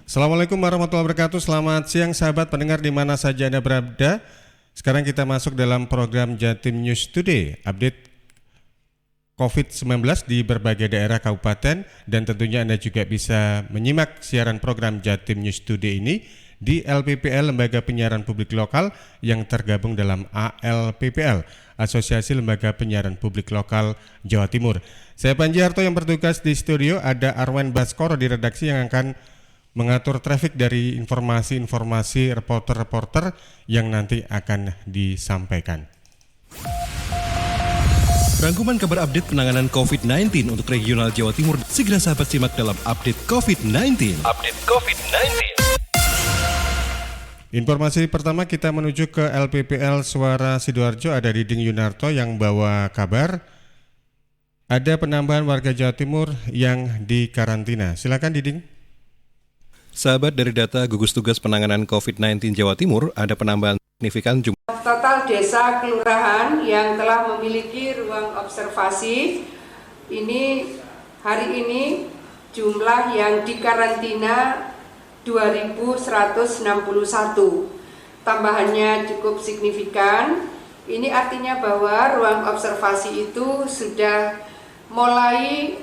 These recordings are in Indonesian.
Assalamualaikum warahmatullahi wabarakatuh. Selamat siang sahabat pendengar di mana saja Anda berada. Sekarang kita masuk dalam program Jatim News Today, update COVID-19 di berbagai daerah kabupaten, dan tentunya Anda juga bisa menyimak siaran program Jatim News Today ini di LPPL, Lembaga Penyiaran Publik Lokal yang tergabung dalam ALPPL, Asosiasi Lembaga Penyiaran Publik Lokal Jawa Timur. Saya Panji Harto yang bertugas di studio, ada Arwen Baskoro di redaksi yang akan mengatur trafik dari informasi-informasi reporter-reporter yang nanti akan disampaikan. Rangkuman kabar update penanganan COVID-19 untuk regional Jawa Timur segera sahabat simak dalam Update COVID-19. Informasi pertama kita menuju ke LPPL Suara Sidoarjo, ada Diding Yunarto yang bawa kabar ada penambahan warga Jawa Timur yang dikarantina. Silakan Diding. Sahabat, dari data gugus tugas penanganan COVID-19 Jawa Timur, ada penambahan signifikan jumlah total desa kelurahan yang telah memiliki ruang observasi ini hari ini jumlah yang dikarantina 2.161. Tambahannya cukup signifikan. Ini artinya bahwa ruang observasi itu sudah mulai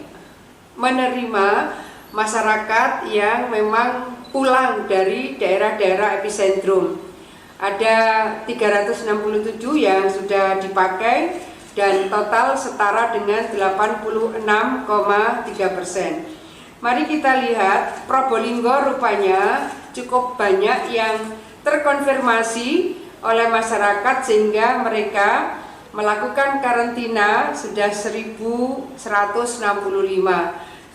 menerima masyarakat yang memang pulang dari daerah-daerah epicentrum. Ada 367 yang sudah dipakai dan total setara dengan 86,3%. Mari kita lihat, Probolinggo rupanya cukup banyak yang terkonfirmasi oleh masyarakat sehingga mereka melakukan karantina sudah 1.165.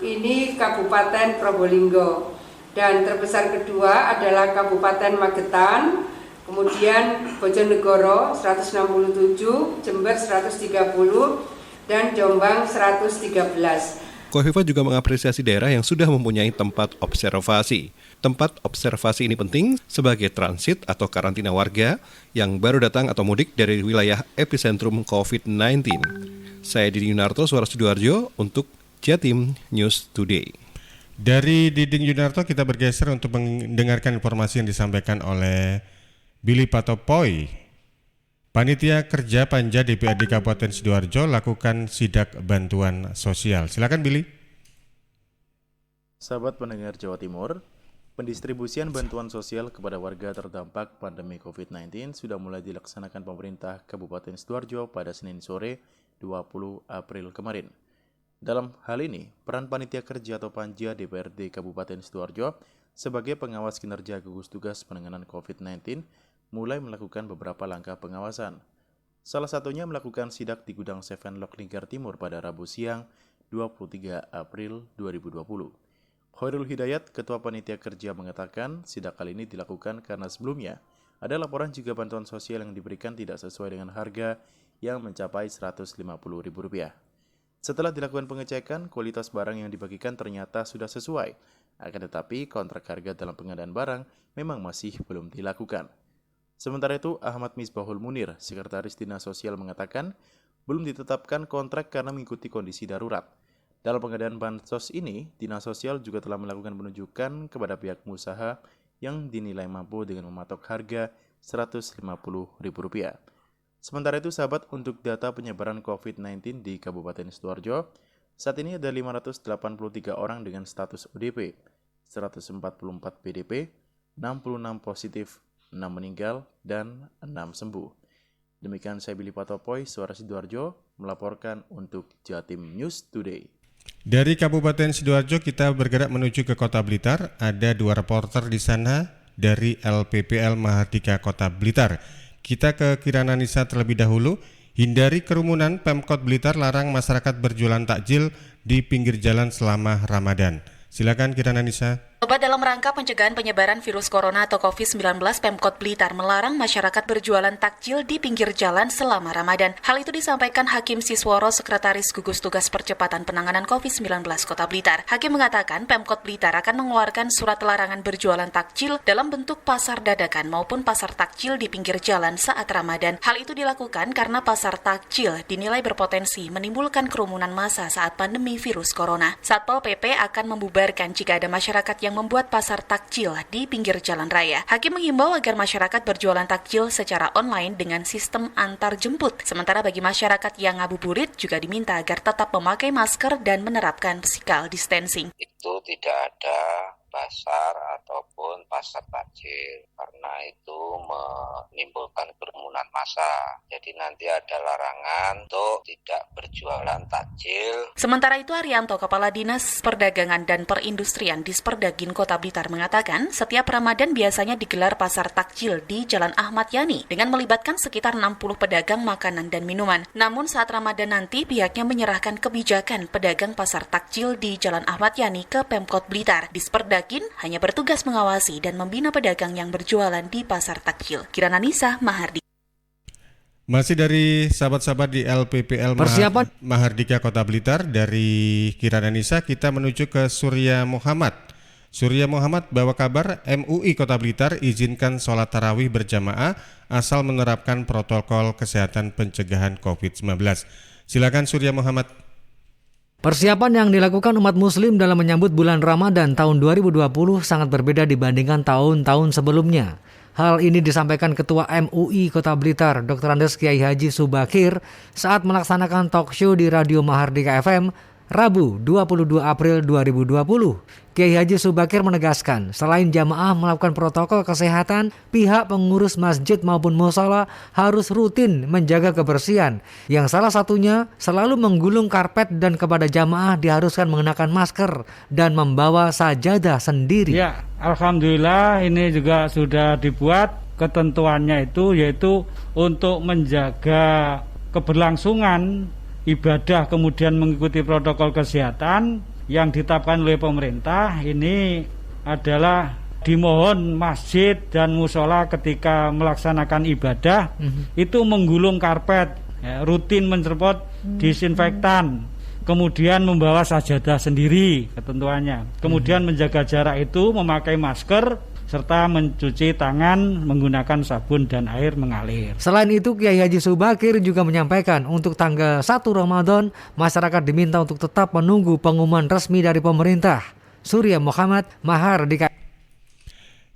Ini Kabupaten Probolinggo, dan terbesar kedua adalah Kabupaten Magetan, kemudian Bojonegoro 167, Jember 130, dan Jombang 113. Kofifa juga mengapresiasi daerah yang sudah mempunyai tempat observasi. Tempat observasi ini penting sebagai transit atau karantina warga yang baru datang atau mudik dari wilayah epicentrum COVID-19. Saya Diding Yunarto, Suara Sidoarjo untuk Jatim News Today. Dari Diding Yunarto kita bergeser untuk mendengarkan informasi yang disampaikan oleh Billy Patopoy. Panitia Kerja Panja DPRD Kabupaten Sidoarjo lakukan sidak bantuan sosial. Silakan Billy. Sahabat pendengar Jawa Timur, pendistribusian bantuan sosial kepada warga terdampak pandemi COVID-19 sudah mulai dilaksanakan pemerintah Kabupaten Sidoarjo pada Senin sore 20 April kemarin. Dalam hal ini, peran Panitia Kerja atau Panja DPRD Kabupaten Sidoarjo sebagai pengawas kinerja gugus tugas penanganan COVID-19 mulai melakukan beberapa langkah pengawasan. Salah satunya melakukan sidak di gudang Seven Lock Lingkar Timur pada Rabu siang 23 April 2020. Khairul Hidayat, Ketua Panitia Kerja mengatakan sidak kali ini dilakukan karena sebelumnya ada laporan jika bantuan sosial yang diberikan tidak sesuai dengan harga yang mencapai Rp150.000. Setelah dilakukan pengecekan, kualitas barang yang dibagikan ternyata sudah sesuai. Akan tetapi, kontrak harga dalam pengadaan barang memang masih belum dilakukan. Sementara itu, Ahmad Misbahul Munir, Sekretaris Dinas Sosial mengatakan, belum ditetapkan kontrak karena mengikuti kondisi darurat. Dalam pengadaan bansos ini, Dinas Sosial juga telah melakukan penunjukan kepada pihak pengusaha yang dinilai mampu dengan mematok harga Rp150.000. Sementara itu, sahabat, untuk data penyebaran COVID-19 di Kabupaten Sidoarjo, saat ini ada 583 orang dengan status ODP, 144 PDP, 66 positif, 6 meninggal, dan 6 sembuh. Demikian saya Billy Patopoy, Suara Sidoarjo, melaporkan untuk Jatim News Today. Dari Kabupaten Sidoarjo kita bergerak menuju ke Kota Blitar. Ada 2 reporter di sana dari LPPL Mahardika Kota Blitar. Kita ke Kirana Nisa terlebih dahulu. Hindari kerumunan, Pemkot Blitar larang masyarakat berjualan takjil di pinggir jalan selama Ramadan. Silakan Kirana Nisa. Sobat, dalam rangka pencegahan penyebaran virus corona atau COVID-19, Pemkot Blitar melarang masyarakat berjualan takjil di pinggir jalan selama Ramadan. Hal itu disampaikan Hakim Sisworo, Sekretaris Gugus Tugas Percepatan Penanganan COVID-19 Kota Blitar. Hakim mengatakan Pemkot Blitar akan mengeluarkan surat larangan berjualan takjil dalam bentuk pasar dadakan maupun pasar takjil di pinggir jalan saat Ramadan. Hal itu dilakukan karena pasar takjil dinilai berpotensi menimbulkan kerumunan massa saat pandemi virus corona. Satpol PP akan membubarkan jika ada masyarakat yang membuat pasar takjil di pinggir jalan raya. Hakim menghimbau agar masyarakat berjualan takjil secara online dengan sistem antar jemput. Sementara bagi masyarakat yang ngabuburit juga diminta agar tetap memakai masker dan menerapkan physical distancing. Itu tidak ada pasar ataupun pasar takjil karena itu menimbulkan kerumunan massa. Jadi nanti ada larangan untuk tidak berjualan takjil. Sementara itu Arianto, Kepala Dinas Perdagangan dan Perindustrian Disperdagin Kota Blitar mengatakan setiap Ramadan biasanya digelar pasar takjil di Jalan Ahmad Yani dengan melibatkan sekitar 60 pedagang makanan dan minuman. Namun saat Ramadan nanti pihaknya menyerahkan kebijakan pedagang pasar takjil di Jalan Ahmad Yani ke Pemkot Blitar. Disperdagin hanya bertugas mengawasi dan membina pedagang yang berjualan di pasar takjil. Kirana Nisa, Mahardi. Masih dari sahabat-sahabat di LPPL Mahardika Kota Blitar, dari Kirana Nisa kita menuju ke Surya Muhammad. Surya Muhammad bawa kabar MUI Kota Blitar izinkan sholat tarawih berjamaah asal menerapkan protokol kesehatan pencegahan COVID-19. Silakan Surya Muhammad. Persiapan yang dilakukan umat muslim dalam menyambut bulan Ramadan tahun 2020 sangat berbeda dibandingkan tahun-tahun sebelumnya. Hal ini disampaikan Ketua MUI Kota Blitar, Dr. Andes Kiai Haji Subakir saat melaksanakan talk show di Radio Mahardika FM Rabu 22 April 2020. Kiai Haji Subakir menegaskan, selain jamaah melakukan protokol kesehatan, pihak pengurus masjid maupun mushola harus rutin menjaga kebersihan, yang salah satunya selalu menggulung karpet dan kepada jamaah diharuskan mengenakan masker dan membawa sajadah sendiri. Ya, alhamdulillah ini juga sudah dibuat ketentuannya itu, yaitu untuk menjaga keberlangsungan ibadah kemudian mengikuti protokol kesehatan yang ditetapkan oleh pemerintah. Ini adalah dimohon masjid dan mushola ketika melaksanakan ibadah itu menggulung karpet, ya, rutin mencerpot disinfektan, kemudian membawa sajadah sendiri ketentuannya, kemudian menjaga jarak itu, memakai masker, serta mencuci tangan menggunakan sabun dan air mengalir. Selain itu, Kiai Haji Subakir juga menyampaikan untuk tanggal 1 Ramadan, masyarakat diminta untuk tetap menunggu pengumuman resmi dari pemerintah. Surya Muhammad, Mahardika.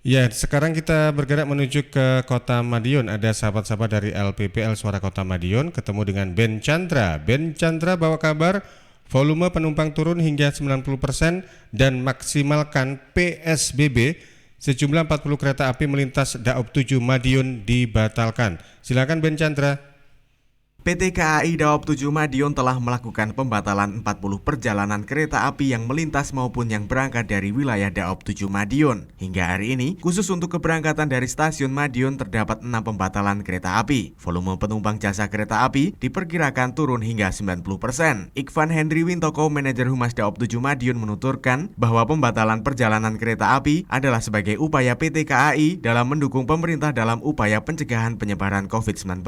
Ya, sekarang kita bergerak menuju ke Kota Madiun. Ada sahabat-sahabat dari LPPL Suara Kota Madiun ketemu dengan Ben Chandra. Ben Chandra bawa kabar volume penumpang turun hingga 90% dan maksimalkan PSBB. Sejumlah 40 kereta api melintas Daob 7 Madiun dibatalkan. Silakan Ben Chandra. PT KAI Daob 7 Madiun telah melakukan pembatalan 40 perjalanan kereta api yang melintas maupun yang berangkat dari wilayah Daob 7 Madiun. Hingga hari ini, khusus untuk keberangkatan dari stasiun Madiun terdapat 6 pembatalan kereta api. Volume penumpang jasa kereta api diperkirakan turun hingga 90%. Ikvan Henry Wintoko, manajer Humas Daob 7 Madiun menuturkan bahwa pembatalan perjalanan kereta api adalah sebagai upaya PT KAI dalam mendukung pemerintah dalam upaya pencegahan penyebaran COVID-19.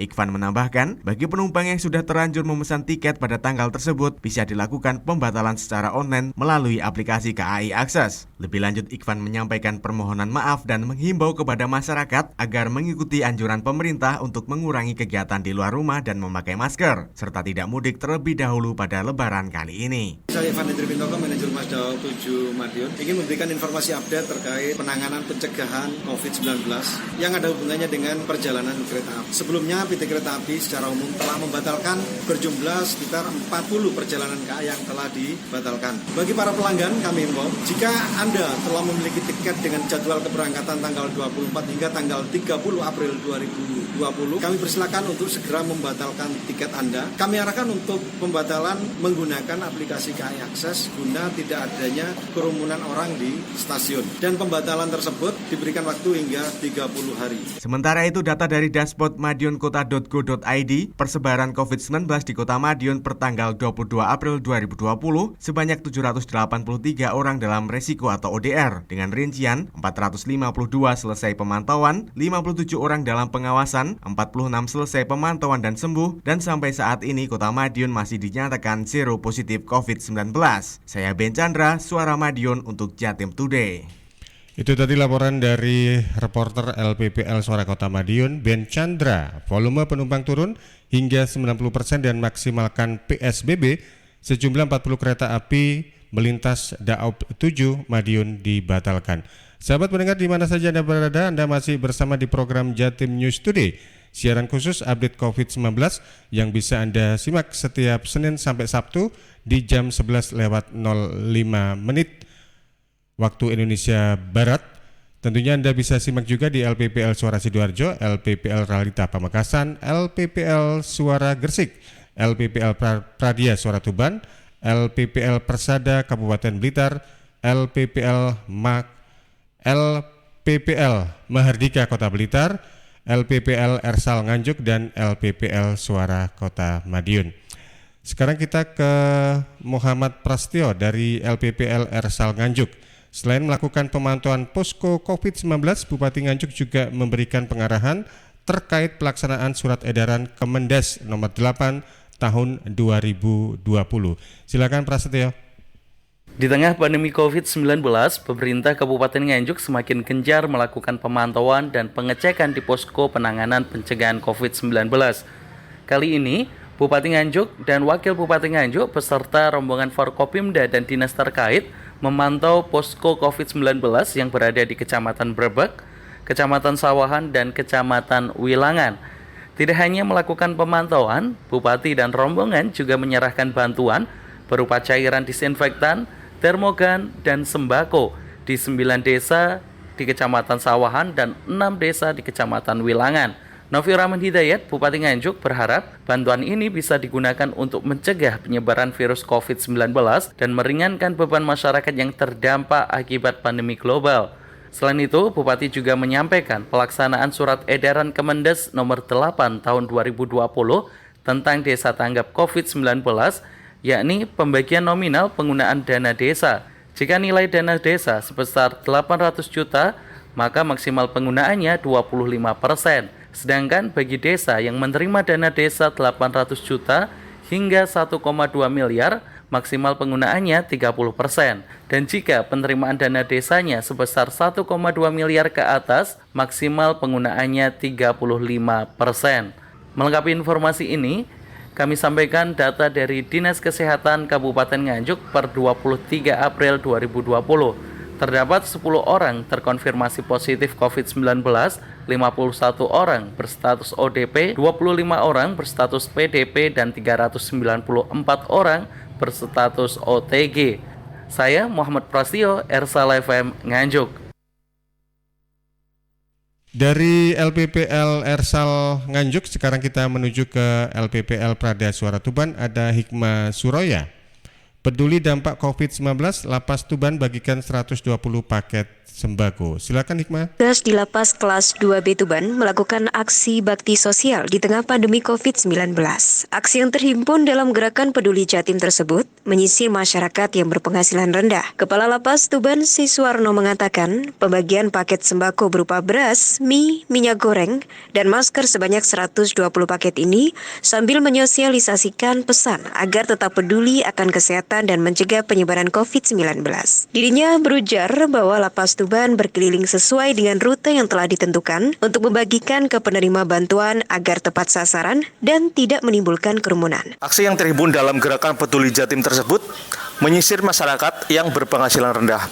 Ikvan menambahkan, bagi penumpang yang sudah terlanjur memesan tiket pada tanggal tersebut, bisa dilakukan pembatalan secara online melalui aplikasi KAI Akses. Lebih lanjut, Ikvan menyampaikan permohonan maaf dan menghimbau kepada masyarakat agar mengikuti anjuran pemerintah untuk mengurangi kegiatan di luar rumah dan memakai masker, serta tidak mudik terlebih dahulu pada Lebaran kali ini. Saya Ivan Hendri Bintoko, manajer Humas Daob 7 Madiun, ingin memberikan informasi update terkait penanganan pencegahan COVID-19 yang ada hubungannya dengan perjalanan kereta api. Sebelumnya, PT Kereta Api secara umum telah membatalkan berjumlah sekitar 40 perjalanan KAI yang telah dibatalkan. Bagi para pelanggan, kami himbau, jika Anda telah memiliki tiket dengan jadwal keberangkatan tanggal 24 hingga tanggal 30 April 2020, kami persilakan untuk segera membatalkan tiket Anda. Kami arahkan untuk pembatalan menggunakan aplikasi KAI Akses guna tidak adanya kerumunan orang di stasiun. Dan pembatalan tersebut diberikan waktu hingga 30 hari. Sementara itu, data dari dashboard madiunkota.go.id, persebaran COVID-19 di Kota Madiun per tanggal 22 April 2020 sebanyak 783 orang dalam resiko atau ODR, dengan rincian 452 selesai pemantauan, 57 orang dalam pengawasan, 46 selesai pemantauan dan sembuh, dan sampai saat ini Kota Madiun masih dinyatakan zero positif COVID-19. Saya Ben Chandra, Suara Madiun untuk Jatim Today. Itu tadi laporan dari reporter LPPL Suara Kota Madiun, Ben Chandra. Volume penumpang turun hingga 90% dan maksimalkan PSBB. Sejumlah 40 kereta api melintas Daob 7 Madiun dibatalkan. Sahabat pendengar di mana saja Anda berada, Anda masih bersama di program Jatim News Today, siaran khusus update COVID-19 yang bisa Anda simak setiap Senin sampai Sabtu di jam 11:05 waktu Indonesia Barat. Tentunya Anda bisa simak juga di LPPL Suara Sidoarjo, LPPL Realita Pamekasan, LPPL Suara Gresik, LPPL Pradia Suara Tuban, LPPL Persada Kabupaten Blitar, LPPL Mahardika Kota Blitar, LPPL Ersal Nganjuk, dan LPPL Suara Kota Madiun. Sekarang kita ke Muhammad Prastio dari LPPL Ersal Nganjuk. Selain melakukan pemantauan posko COVID-19, Bupati Nganjuk juga memberikan pengarahan terkait pelaksanaan surat edaran Kemendes nomor 8 tahun 2020. Silakan Prasetyo. Di tengah pandemi COVID-19, pemerintah Kabupaten Nganjuk semakin gencar melakukan pemantauan dan pengecekan di posko penanganan pencegahan COVID-19. Kali ini, Bupati Nganjuk dan Wakil Bupati Nganjuk beserta rombongan Forkopimda dan dinas terkait memantau posko COVID-19 yang berada di Kecamatan Brebek, Kecamatan Sawahan, dan Kecamatan Wilangan. Tidak hanya melakukan pemantauan, Bupati dan rombongan juga menyerahkan bantuan berupa cairan disinfektan, termogan, dan sembako di 9 desa di Kecamatan Sawahan dan 6 desa di Kecamatan Wilangan. Novi Rahman Hidayat, Bupati Nganjuk, berharap bantuan ini bisa digunakan untuk mencegah penyebaran virus COVID-19 dan meringankan beban masyarakat yang terdampak akibat pandemi global. Selain itu, Bupati juga menyampaikan pelaksanaan surat edaran Kemendes nomor 8 tahun 2020 tentang desa tanggap COVID-19, yakni pembagian nominal penggunaan dana desa. Jika nilai dana desa sebesar 800 juta, maka maksimal penggunaannya 25%. Sedangkan bagi desa yang menerima dana desa 800 juta hingga 1,2 miliar, maksimal penggunaannya 30%. Dan jika penerimaan dana desanya sebesar 1,2 miliar ke atas, maksimal penggunaannya 35%. Melengkapi informasi ini, kami sampaikan data dari Dinas Kesehatan Kabupaten Nganjuk per 23 April 2020. Terdapat 10 orang terkonfirmasi positif COVID-19, 51 orang berstatus ODP, 25 orang berstatus PDP, dan 394 orang berstatus OTG. Saya Muhammad Prastio, Ersal FM Nganjuk. Dari LPPL Ersal Nganjuk, sekarang kita menuju ke LPPL Prada Suara Tuban. Ada Hikmah Suroya. Peduli dampak COVID-19, Lapas Tuban bagikan 120 paket sembako. Silakan Hikmah. Tugas di Lapas kelas 2B Tuban melakukan aksi bakti sosial di tengah pandemi COVID-19. Aksi yang terhimpun dalam gerakan Peduli Jatim tersebut menyisir masyarakat yang berpenghasilan rendah. Kepala Lapas Tuban Siswarno mengatakan pembagian paket sembako berupa beras, mie, minyak goreng, dan masker sebanyak 120 paket ini sambil menyosialisasikan pesan agar tetap peduli akan kesehatan dan mencegah penyebaran COVID-19. Dirinya berujar bahwa Lapas Tuban berkeliling sesuai dengan rute yang telah ditentukan untuk membagikan ke penerima bantuan agar tepat sasaran dan tidak menimbulkan kerumunan. Aksi yang terhimpun dalam gerakan Peduli Jatim tersebut menyisir masyarakat yang berpenghasilan rendah.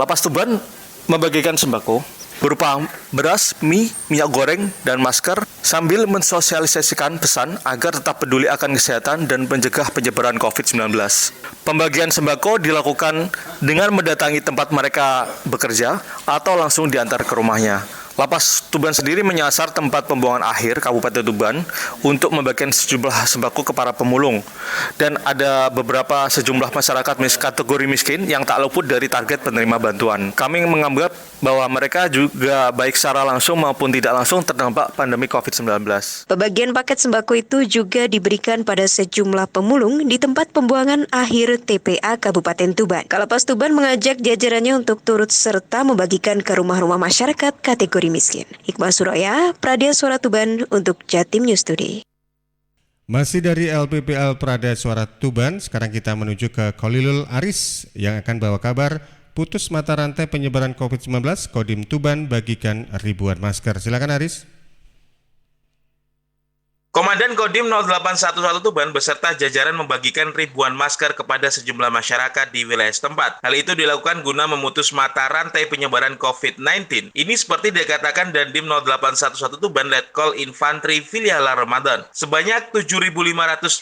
Lapas Tuban membagikan sembako berupa beras, mie, minyak goreng, dan masker sambil mensosialisasikan pesan agar tetap peduli akan kesehatan dan mencegah penyebaran COVID-19. Pembagian sembako dilakukan dengan mendatangi tempat mereka bekerja atau langsung diantar ke rumahnya. Lapas Tuban sendiri menyasar tempat pembuangan akhir Kabupaten Tuban untuk membagikan sejumlah sembako ke para pemulung. Dan ada beberapa sejumlah masyarakat kategori miskin yang tak luput dari target penerima bantuan. Kami menganggap bahwa mereka juga baik secara langsung maupun tidak langsung terdampak pandemi COVID-19. Pembagian paket sembako itu juga diberikan pada sejumlah pemulung di tempat pembuangan akhir TPA Kabupaten Tuban. Kalapas Tuban mengajak jajarannya untuk turut serta membagikan ke rumah-rumah masyarakat kategori miskin. Hikmah Suroya, Prada Suara Tuban untuk Jatim News Today. Masih dari LPPL Prada Suara Tuban, sekarang kita menuju ke Khalilul Aris yang akan bawa kabar putus mata rantai penyebaran COVID-19, Kodim Tuban bagikan ribuan masker. Silakan Aris. Komandan Kodim 0811 Tuban beserta jajaran membagikan ribuan masker kepada sejumlah masyarakat di wilayah setempat. Hal itu dilakukan guna memutus mata rantai penyebaran COVID-19. Ini seperti dikatakan Dandim 0811 Tuban Letkol Infantri Filiala Ramadan. Sebanyak 7.500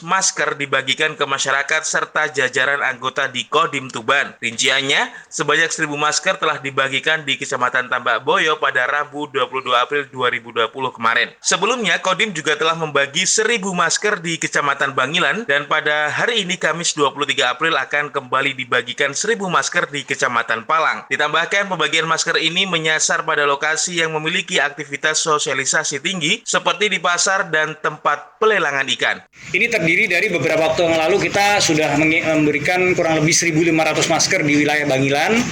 masker dibagikan ke masyarakat serta jajaran anggota di Kodim Tuban. Rinciannya, sebanyak 1.000 masker telah dibagikan di Kecamatan Tambak Boyo pada Rabu 22 April 2020 kemarin. Sebelumnya, Kodim juga telah membagi 1.000 masker di Kecamatan Bangilan dan pada hari ini Kamis 23 April akan kembali dibagikan 1.000 masker di Kecamatan Palang. Ditambahkan pembagian masker ini menyasar pada lokasi yang memiliki aktivitas sosialisasi tinggi seperti di pasar dan tempat pelelangan ikan. Ini terdiri dari beberapa waktu yang lalu kita sudah memberikan kurang lebih 1.500 masker di wilayah Bangilan.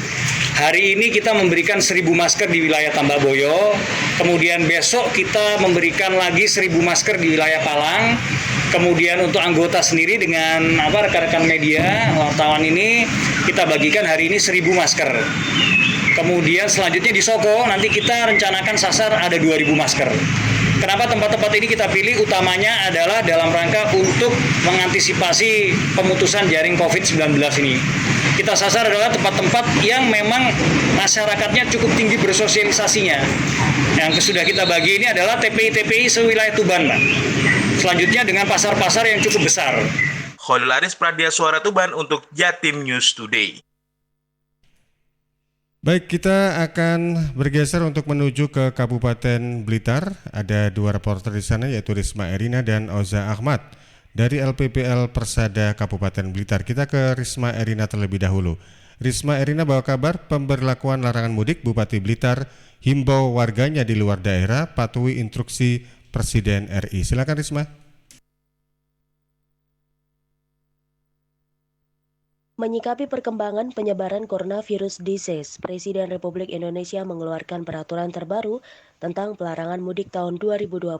Hari ini kita memberikan 1.000 masker di wilayah Tambak Boyo. Kemudian besok kita memberikan lagi 1.000 masker di wilayah Palang. Kemudian untuk anggota sendiri dengan rekan-rekan media, wartawan ini kita bagikan hari ini 1.000 masker. Kemudian selanjutnya di Soko nanti kita rencanakan sasar ada 2.000 masker. Kenapa tempat-tempat ini kita pilih? Utamanya adalah dalam rangka untuk mengantisipasi pemutusan jaring COVID-19 ini. Kita sasar adalah tempat-tempat yang memang masyarakatnya cukup tinggi bersosialisasinya. Yang sudah kita bagi ini adalah TPI-TPI sewilayah Tuban, Pak. Selanjutnya dengan pasar-pasar yang cukup besar. Khalil Aris Pradia Suara Tuban untuk Jatim News Today. Baik, kita akan bergeser untuk menuju ke Kabupaten Blitar. Ada dua reporter di sana, yaitu Risma Erina dan Oza Ahmad dari LPPL Persada Kabupaten Blitar. Kita ke Risma Erina terlebih dahulu. Risma Erina bawa kabar pemberlakuan larangan mudik. Bupati Blitar himbau warganya di luar daerah patuhi instruksi Presiden RI. Silakan Risma. Menyikapi perkembangan penyebaran coronavirus disease, Presiden Republik Indonesia mengeluarkan peraturan terbaru tentang pelarangan mudik tahun 2020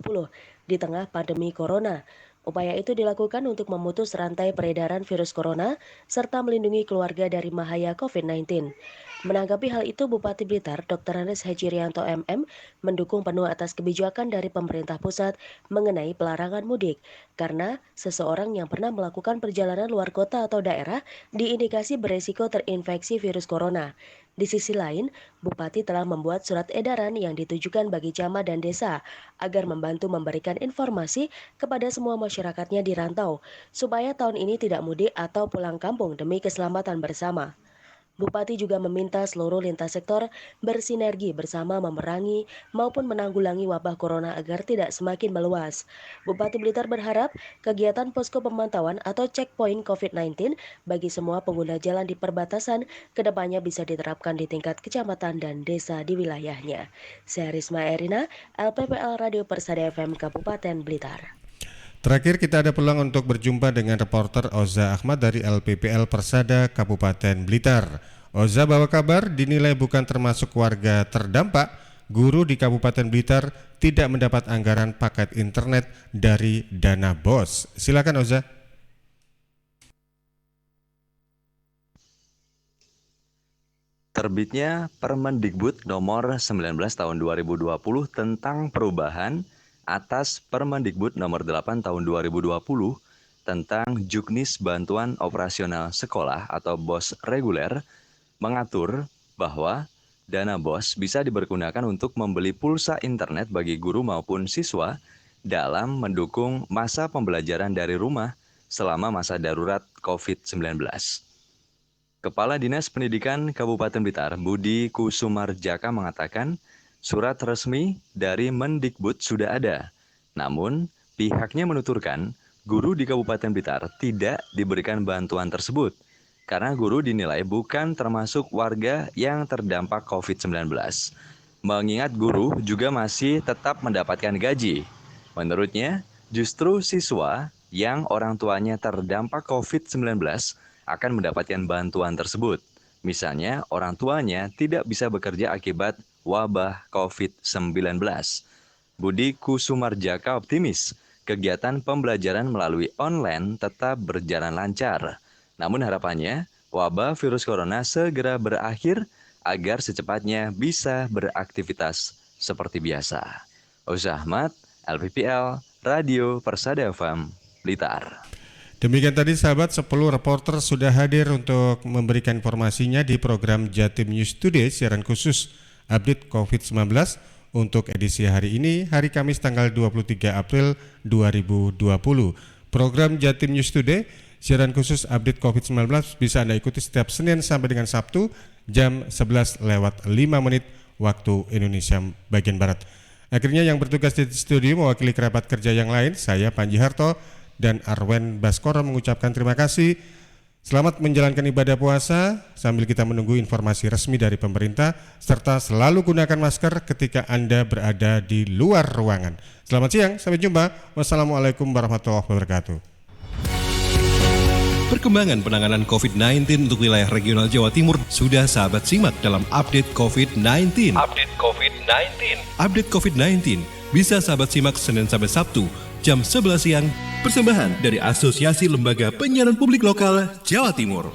di tengah pandemi corona. Upaya itu dilakukan untuk memutus rantai peredaran virus corona serta melindungi keluarga dari bahaya COVID-19. Menanggapi hal itu, Bupati Blitar, Dr. Hanis Hajirianto MM, mendukung penuh atas kebijakan dari pemerintah pusat mengenai pelarangan mudik, karena seseorang yang pernah melakukan perjalanan luar kota atau daerah diindikasi beresiko terinfeksi virus corona. Di sisi lain, Bupati telah membuat surat edaran yang ditujukan bagi camat dan desa agar membantu memberikan informasi kepada semua masyarakatnya di rantau, supaya tahun ini tidak mudik atau pulang kampung demi keselamatan bersama. Bupati juga meminta seluruh lintas sektor bersinergi bersama memerangi maupun menanggulangi wabah corona agar tidak semakin meluas. Bupati Blitar berharap kegiatan posko pemantauan atau checkpoint COVID-19 bagi semua pengguna jalan di perbatasan kedepannya bisa diterapkan di tingkat kecamatan dan desa di wilayahnya. Saya Risma Erina, LPPL Radio Persada FM Kabupaten Blitar. Terakhir kita ada peluang untuk berjumpa dengan reporter Oza Ahmad dari LPPL Persada Kabupaten Blitar. Oza bawa kabar dinilai bukan termasuk warga terdampak, guru di Kabupaten Blitar tidak mendapat anggaran paket internet dari dana BOS. Silakan Oza. Terbitnya Permendikbud nomor 19 tahun 2020 tentang perubahan atas Permendikbud nomor 8 tahun 2020 tentang Juknis Bantuan Operasional Sekolah atau BOS reguler mengatur bahwa dana BOS bisa dipergunakan untuk membeli pulsa internet bagi guru maupun siswa dalam mendukung masa pembelajaran dari rumah selama masa darurat COVID-19. Kepala Dinas Pendidikan Kabupaten Blitar, Budi Kusumarjaka mengatakan, surat resmi dari Mendikbud sudah ada. Namun, pihaknya menuturkan guru di Kabupaten Blitar tidak diberikan bantuan tersebut karena guru dinilai bukan termasuk warga yang terdampak COVID-19. Mengingat guru juga masih tetap mendapatkan gaji. Menurutnya, justru siswa yang orang tuanya terdampak COVID-19 akan mendapatkan bantuan tersebut. Misalnya, orang tuanya tidak bisa bekerja akibat wabah COVID-19. Budi Kusumarjaka optimis kegiatan pembelajaran melalui online tetap berjalan lancar. Namun harapannya, wabah virus corona segera berakhir agar secepatnya bisa beraktivitas seperti biasa. Oza Ahmad, LPPL, Radio Persada FM, Blitar. Demikian tadi sahabat, 10 reporter sudah hadir untuk memberikan informasinya di program Jatim News Today, siaran khusus update COVID-19 untuk edisi hari ini, hari Kamis tanggal 23 April 2020. Program Jatim News Today, siaran khusus update COVID-19 bisa Anda ikuti setiap Senin sampai dengan Sabtu jam 11:05 waktu Indonesia bagian Barat. Akhirnya yang bertugas di studio mewakili kerabat kerja yang lain, saya Panji Harto dan Arwen Baskoro mengucapkan terima kasih. Selamat menjalankan ibadah puasa sambil kita menunggu informasi resmi dari pemerintah, serta selalu gunakan masker ketika Anda berada di luar ruangan. Selamat siang, sampai jumpa. Wassalamualaikum warahmatullahi wabarakatuh. Perkembangan penanganan COVID-19 untuk wilayah regional Jawa Timur sudah sahabat simak dalam update COVID-19. Update COVID-19 bisa sahabat simak Senin sampai Sabtu jam 11 siang. Persembahan dari Asosiasi Lembaga Penyiaran Publik Lokal Jawa Timur.